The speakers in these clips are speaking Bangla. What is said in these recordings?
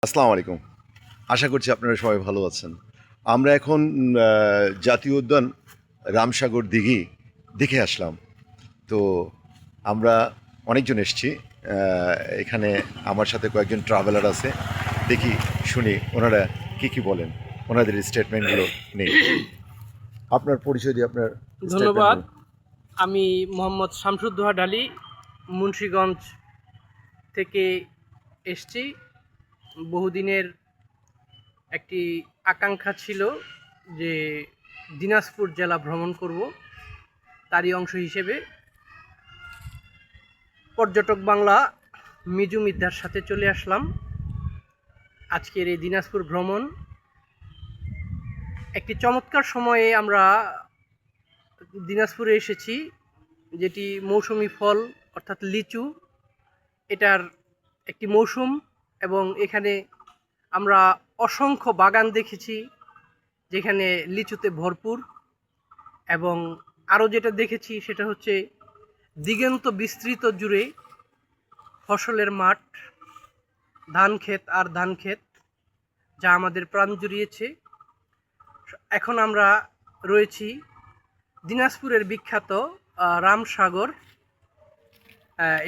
আসসালামু আলাইকুম। আশা করছি আপনারা সবাই ভালো আছেন। আমরা এখন জাতীয় উদ্যান রামসাগর দিঘি দেখে আসলাম। তো আমরা অনেকজন এসেছি। এখানে আমার সাথে কয়েকজন ট্রাভেলার আছে। দেখি, শুনি ওনারা কী বলেন, ওনাদের স্টেটমেন্টগুলো নেই। আপনার পরিচয় দিয়ে আপনার ধন্যবাদ। স্টেটমেন্টগুলো। আমি মোহাম্মদ শামসুদ্দোহা ডালি, মুন্সিগঞ্জ থেকে এসছি। বহুদিনের একটি আকাঙ্ক্ষা ছিল যে দিনাজপুর জেলা ভ্রমণ করব। তারই অংশ হিসেবে পর্যটক বাংলা মিজু মিদ্যার সাথে চলে আসলাম। আজকের এই দিনাজপুর ভ্রমণ একটি চমৎকার সময়ে আমরা দিনাজপুরে এসেছি, যেটি মৌসুমি ফল অর্থাৎ লিচু, এটার একটি মৌসুম। এবং এখানে আমরা অসংখ্য বাগান দেখেছি যেখানে লিচুতে ভরপুর। এবং আরও যেটা দেখেছি সেটা হচ্ছে দিগন্ত বিস্তৃত জুড়ে ফসলের মাঠ, ধান ক্ষেত আর ধান ক্ষেত, যা আমাদের প্রাণ জুড়িয়েছে। এখন আমরা রয়েছি দিনাজপুরের বিখ্যাত রামসাগর।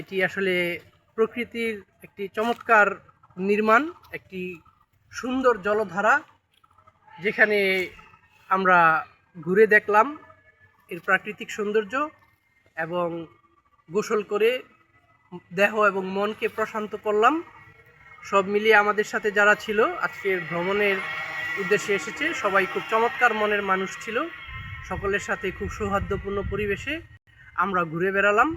এটি আসলে প্রকৃতির একটি চমৎকার নির্মাণ, একটি সুন্দর জলধারা, যেখানে আমরা ঘুরে দেখলাম এর প্রাকৃতিক সৌন্দর্য এবং গোসল করে দেহ এবং মনকে প্রশান্ত করলাম। সব মিলিয়ে আমাদের সাথে যারা ছিল আজকের ভ্রমণের উদ্দেশ্যে এসেছে, সবাই খুব চমৎকার মনের মানুষ ছিল। সকলের সাথে খুব সৌহার্দ্যপূর্ণ পরিবেশে আমরা ঘুরে বেড়ালাম।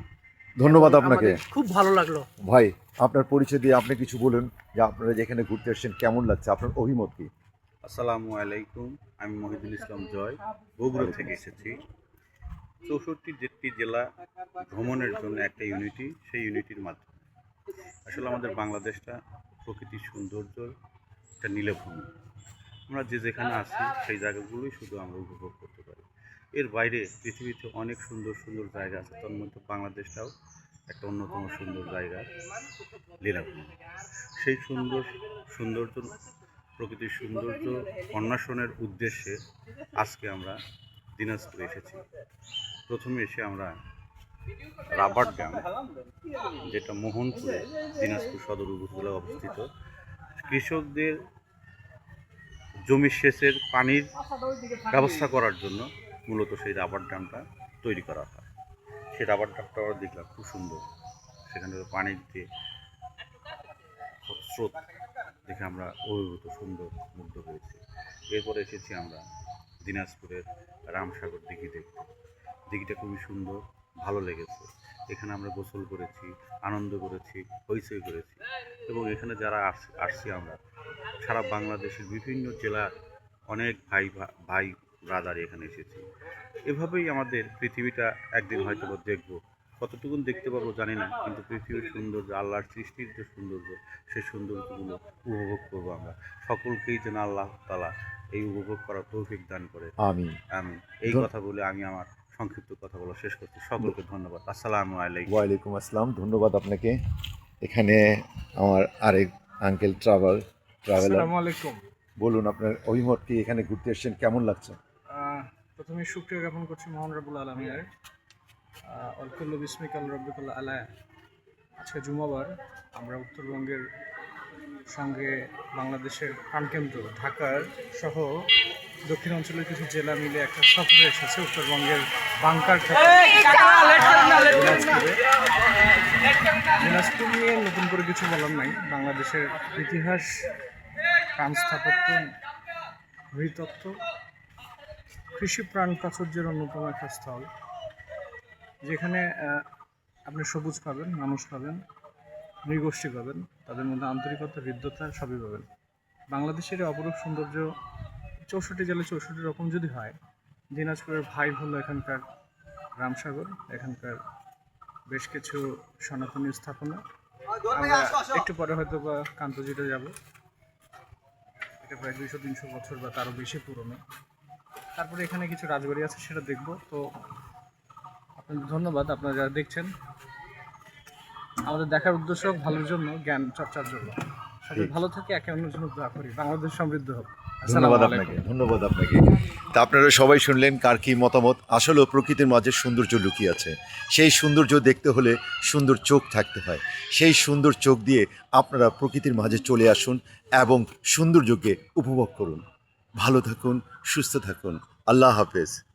ধন্যবাদ আপনাকে। খুব ভালো লাগলো। ভাই, আপনার পরিচয় দিয়ে আপনি কিছু বলুন যে আপনারা যেখানে ঘুরতে এসেছেন কেমন লাগছে, আপনার অভিমত কী? আসসালামু আলাইকুম। আমি মহিদুল ইসলাম জয়, বগুড়া থেকে এসেছি। 64টি জেলা ভ্রমণের জন্য একটা ইউনিটি, সেই ইউনিটির মাধ্যমে আসলে আমাদের বাংলাদেশটা প্রকৃতির সৌন্দর্য একটা নীলভূমি। আমরা যেখানে আছি সেই জায়গাগুলোই শুধু আমরা উপভোগ করতে পারি। এর বাইরে পৃথিবীতে অনেক সুন্দর সুন্দর জায়গা আছে, তার মধ্যে বাংলাদেশটাও একটা অন্যতম সুন্দর জায়গা, লীলাভূমি। সেই সৌন্দর্য প্রকৃতির সৌন্দর্য অন্বেষণের উদ্দেশ্যে আজকে আমরা দিনাজপুরে এসেছি। প্রথমে এসে আমরা রাবার ড্যাম, যেটা মোহনপুরে দিনাজপুর সদর উপজেলায় অবস্থিত, কৃষকদের জমি সেচের পানির ব্যবস্থা করার জন্য মূলত সেই রাবার ড্যামটা তৈরি করা হয়। সেই রাবার ড্যামটা আমরা দেখলাম খুব সুন্দর, সেখানে পানির যে স্রোত দেখে আমরা অভিভূত, সুন্দর, মুগ্ধ হয়েছি। এরপরে এসেছি আমরা দিনাজপুরের রামসাগর দিঘি দেখতে। দিঘিটা খুবই সুন্দর, ভালো লেগেছে। এখানে আমরা গোসল করেছি, আনন্দ করেছি, হইচই করেছি। এবং এখানে যারা আসছি আমরা সারা বাংলাদেশের বিভিন্ন জেলার অনেক ভাই ব্রাদার এখানে এসেছি। এভাবেই আমাদের পৃথিবীটা একদিন হয়তো দেখব, কতটুকুন দেখতে পাবো জানি না, কিন্তু পৃথিবীর সৌন্দর্য, আল্লাহর সৃষ্টির যে সৌন্দর্য, সেই সৌন্দর্যগুলো উপভোগ করবো আমরা। সকলকেই যেন আল্লাহ তাআলা এই উপভোগ করার তৌফিক দান করে। আমিন। আমি এই কথা বলে আমি আমার সংক্ষিপ্ত কথা বলা শেষ করছি। সকলকে ধন্যবাদ। আসসালামু আলাইকুম। ওয়ালাইকুম আসসালাম, ধন্যবাদ আপনাকে। এখানে আমার আরেক আঙ্কেল ট্রাভেলার। আসসালামু আলাইকুম। বলুন আপনার অভিমত কি, এখানে ঘুরতে এসেছেন কেমন লাগছে? প্রথমে শুকরিয়া জ্ঞাপন করছি মহান রব্বুল আলমিনের। অলকুল্লু বিসমিকাল রব্বিকুল আলা। আজকে জুমাবার আমরা উত্তরবঙ্গের সঙ্গে বাংলাদেশের প্রাণকেন্দ্র ঢাকার সহ দক্ষিণ অঞ্চলের কিছু জেলা মিলে একটা সফরে এসেছে উত্তরবঙ্গের বাংকার দিনাজপুর নিয়ে নতুন করে কিছু বলার নাই। বাংলাদেশের ইতিহাস, প্রাণ স্থাপত্য, নৃতত্ত্ব, কৃষি প্রাণ প্রাচুর্যের অন্যতম একটা স্থল, যেখানে আপনি সবুজ পাবেন, মানুষ পাবেন, নৃগোষ্ঠী পাবেন, তাদের মধ্যে আন্তরিকতা, হৃদ্যতা সবই পাবেন। বাংলাদেশের অপরূপ সৌন্দর্য 64 জেলায় 64 রকম যদি হয়, দিনাজপুরের ভাই হলো এখানকার রামসাগর, এখানকার বেশ কিছু সনাতনী স্থাপনা। আমরা একটু পরে হয়তো বা কান্তজিটা যাব, এটা প্রায় 200-300 বছর বা তারও বেশি পুরনো। তারপরে এখানে কিছু রাজবাড়ি আছে, সেটা দেখব। তো আপনাদের ধন্যবাদ, আপনারা যারা দেখছেন। আমাদের দেখার উদ্দেশ্য ভালোর জন্য, জ্ঞান চর্চার জন্য। সবাই ভালো থাকে, একে অন্যের জন্য দোয়া করি, বাংলাদেশ সমৃদ্ধ হোক। ধন্যবাদ আসসালামু আপনাকে, আলাইকুম। ধন্যবাদ আপনাকে। তা আপনারা সবাই শুনলেন কার কী মতামত। আসলেও প্রকৃতির মাঝে সৌন্দর্য লুকিয়ে আছে। সেই সৌন্দর্য দেখতে হলে সুন্দর চোখ থাকতে হয়। সেই সুন্দর চোখ দিয়ে আপনারা প্রকৃতির মাঝে চলে আসুন এবং সৌন্দর্যকে উপভোগ করুন। ভালো থাকুন, সুস্থ থাকুন। আল্লাহ হাফেজ।